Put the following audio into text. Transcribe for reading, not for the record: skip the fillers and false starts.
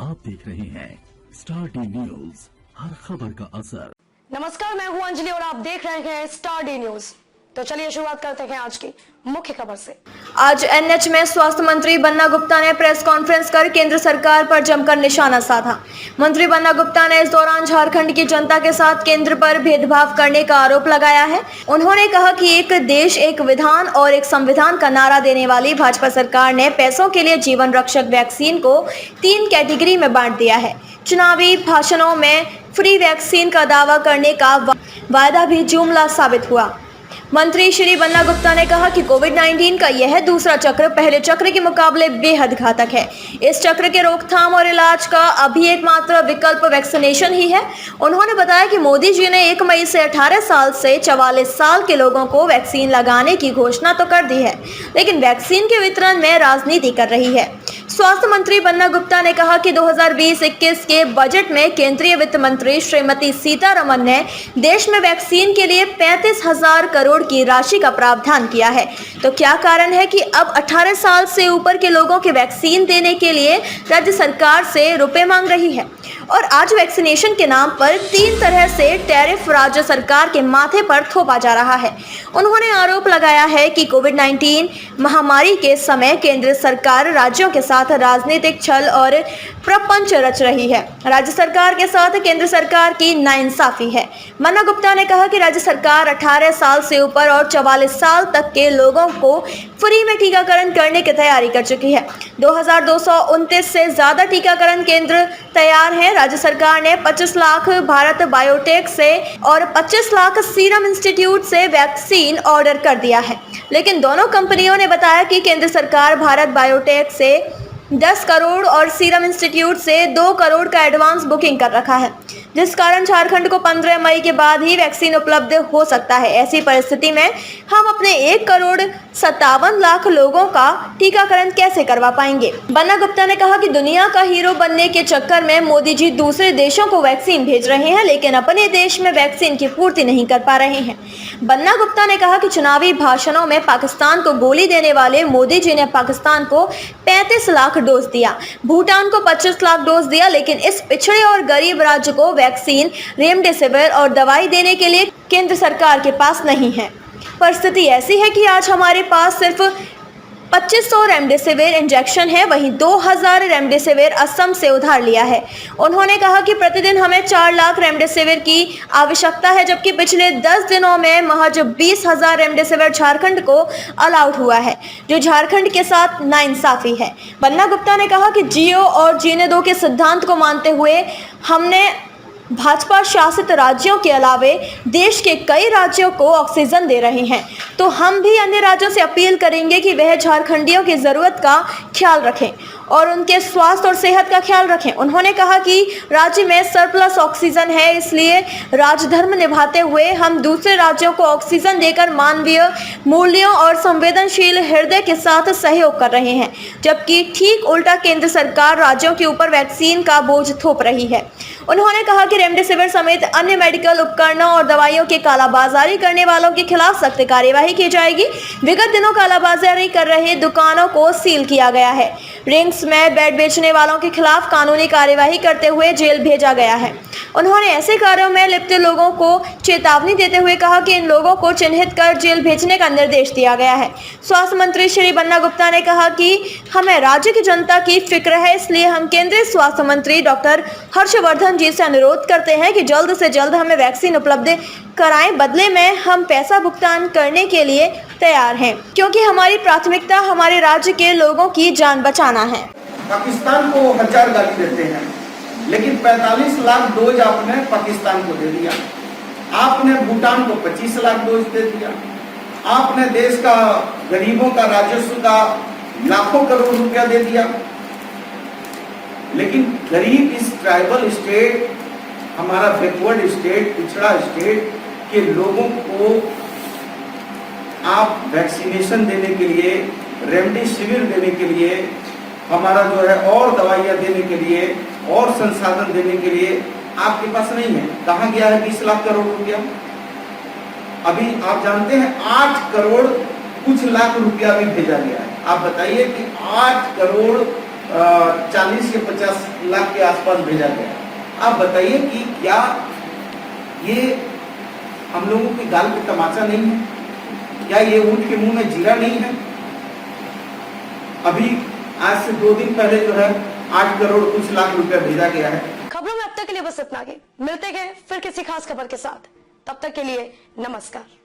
आप देख रहे हैं स्टार डी न्यूज, हर खबर का असर। नमस्कार, मैं हूं अंजलि और आप देख रहे हैं स्टार डी न्यूज। तो चलिए शुरुआत करते हैं आज की मुख्य खबर से। आज एनएच में स्वास्थ्य मंत्री बन्ना गुप्ता ने प्रेस कॉन्फ्रेंस कर केंद्र सरकार पर जमकर निशाना साधा। मंत्री बन्ना गुप्ता ने इस दौरान झारखंड की जनता के साथ केंद्र पर भेदभाव करने का आरोप लगाया है। उन्होंने कहा कि एक देश एक विधान और एक संविधान का नारा देने वाली भाजपा सरकार ने पैसों के लिए जीवन रक्षक वैक्सीन को 3 कैटेगरी में बांट दिया है। चुनावी भाषणों में फ्री वैक्सीन का दावा करने का वायदा भी जुमला साबित हुआ। मंत्री श्री बन्ना गुप्ता ने कहा कि कोविड-19 का यह दूसरा चक्र पहले चक्र के मुकाबले बेहद घातक है। इस चक्र के रोकथाम और इलाज का अभी एकमात्र विकल्प वैक्सीनेशन ही है। उन्होंने बताया कि मोदी जी ने 1 मई से 18 साल से 44 साल के लोगों को वैक्सीन लगाने की घोषणा तो कर दी है, लेकिन वैक्सीन के वितरण में राजनीति कर रही है। स्वास्थ्य मंत्री बन्ना गुप्ता ने कहा कि 2020-21 के बजट में केंद्रीय वित्त मंत्री श्रीमती सीतारमन ने देश में वैक्सीन के लिए 35,000 करोड़ की राशि का प्रावधान किया है। तो क्या कारण है कि अब 18 साल से ऊपर के लोगों के वैक्सीन देने के लिए राज्य सरकार से रुपए मांग रही है? और आज वैक्सीनेशन के नाम पर 3 तरह से टैरिफ राज्य सरकार के माथे पर थोपा जा रहा है। उन्होंने आरोप लगाया है कि कोविड-19 महामारी के समय केंद्र सरकार राज्यों के साथ राजनीतिक छल और प्रपंच रच रही है। राज्य सरकार के साथ केंद्र सरकार की नाइंसाफी है। बन्ना गुप्ता ने कहा कि राज्य सरकार 18 साल से ऊपर और 44 साल तक के लोगों को फ्री में टीकाकरण करने की तैयारी कर चुकी है। 2229 से ज्यादा टीकाकरण केंद्र तैयार हैं। राज्य सरकार ने 25 लाख भारत बायोटेक से और 25 लाख सीरम इंस्टीट्यूट से वैक्सीन ऑर्डर कर दिया है, लेकिन दोनों कंपनियों ने बताया कि केंद्र सरकार भारत बायोटेक से 10 करोड़ और सीरम इंस्टीट्यूट से 2 करोड़ का एडवांस बुकिंग कर रखा है, जिस कारण झारखंड को 15 मई के बाद ही वैक्सीन उपलब्ध हो सकता है। ऐसी परिस्थिति में हम अपने 1 करोड़ 57 लाख लोगों का टीकाकरण कैसे करवा पाएंगे? बन्ना गुप्ता ने कहा कि दुनिया का हीरो बनने के चक्कर में मोदी जी दूसरे देशों को वैक्सीन भेज रहे हैं, लेकिन अपने देश में वैक्सीन की पूर्ति नहीं कर पा रहे हैं। बन्ना गुप्ता ने कहा कि चुनावी भाषणों में पाकिस्तान को गोली देने वाले मोदी जी ने पाकिस्तान को 35 लाख डोज दिया, भूटान को 25 लाख डोज दिया, लेकिन इस पिछड़े और गरीब राज्य को वैक्सीन, रेमडेसिविर और दवाई देने के लिए केंद्र सरकार के पास नहीं है। परिस्थिति ऐसी है कि आज हमारे पास सिर्फ 2500 रेमडेसिविर इंजेक्शन है, वहीं 2000 रेमडेसिविर असम से उधार लिया है। उन्होंने कहा कि प्रतिदिन हमें 4 लाख रेमडेसिविर की आवश्यकता है, जबकि पिछले 10 दिनों में महज 20,000 रेमडेसिविर झारखंड को अलाउड हुआ है, जो झारखंड के साथ नाइंसाफी है। बन्ना गुप्ता ने कहा कि जियो और जीने दो के सिद्धांत को मानते हुए हमने भाजपा शासित राज्यों के अलावे देश के कई राज्यों को ऑक्सीजन दे रहे हैं, तो हम भी अन्य राज्यों से अपील करेंगे कि वह झारखंडियों की ज़रूरत का ख्याल रखें और उनके स्वास्थ्य और सेहत का ख्याल रखें। उन्होंने कहा कि राज्य में सरप्लस ऑक्सीजन है, इसलिए राजधर्म निभाते हुए हम दूसरे राज्यों को ऑक्सीजन देकर मानवीय मूल्यों और संवेदनशील हृदय के साथ सहयोग कर रहे हैं, जबकि ठीक उल्टा केंद्र सरकार राज्यों के ऊपर वैक्सीन का बोझ थोप रही है। उन्होंने कहा कि रेमडेसिविर समेत अन्य मेडिकल उपकरणों और दवाइयों के कालाबाजारी करने वालों के खिलाफ सख्त कार्यवाही की जाएगी। विगत दिनों कालाबाजारी कर रहे दुकानों को सील किया गया है। रिंग्स में बेड बेचने वालों के खिलाफ कानूनी कार्यवाही करते हुए जेल भेजा गया है। उन्होंने ऐसे कार्यों में लिप्त लोगों को चेतावनी देते हुए कहा कि इन लोगों को चिन्हित कर जेल भेजने का निर्देश दिया गया है। स्वास्थ्य मंत्री श्री बन्ना गुप्ता ने कहा कि हमें राज्य की जनता की फिक्र है, इसलिए हम केंद्रीय स्वास्थ्य मंत्री डॉक्टर हर्षवर्धन जी से अनुरोध करते हैं कि जल्द से जल्द हमें वैक्सीन उपलब्ध कराएं। बदले में हम पैसा भुगतान करने के लिए तैयार हैं, क्योंकि हमारी प्राथमिकता हमारे राज्य के लोगों की जान बचाना है। पाकिस्तान को 1000 गाली देते हैं, लेकिन 45 लाख डोज आपने पाकिस्तान को दे दिया। आपने भूटान को 25 लाख डोज दे दिया। आपने देश का गरीबों का राजस्व का लाखों करोड़ रुपया दे दिया, लेकिन गरीब इस ट्राइबल स्टेट, हमारा बैकवर्ड स्टेट, पिछड़ा स्टेट के लोगों को आप वैक्सीनेशन देने के लिए, रेमडेसिविर देने के लिए, हमारा जो है और दवाइयाँ देने के लिए और संसाधन देने के लिए आपके पास नहीं है। कहाँ गया है 20 लाख करोड़ रुपया? अभी आप जानते हैं 8 करोड़ कुछ लाख रुपया भी भेजा गया है। आप बताइए कि 8 करोड़ 40 या 50 लाख के आसपास भेजा गया। आप बताइए कि क्या ये हम लोगों की गाल पे तमाचा नहीं है? क्या ये ऊंट के मुंह में जीरा नहीं है? अभी आज से 2 दिन पहले जो है 8 करोड़ कुछ लाख रुपया भेजा गया है। खबरों में अब तक के लिए बस इतना ही। मिलते हैं फिर किसी खास खबर के साथ। तब तक के लिए नमस्कार।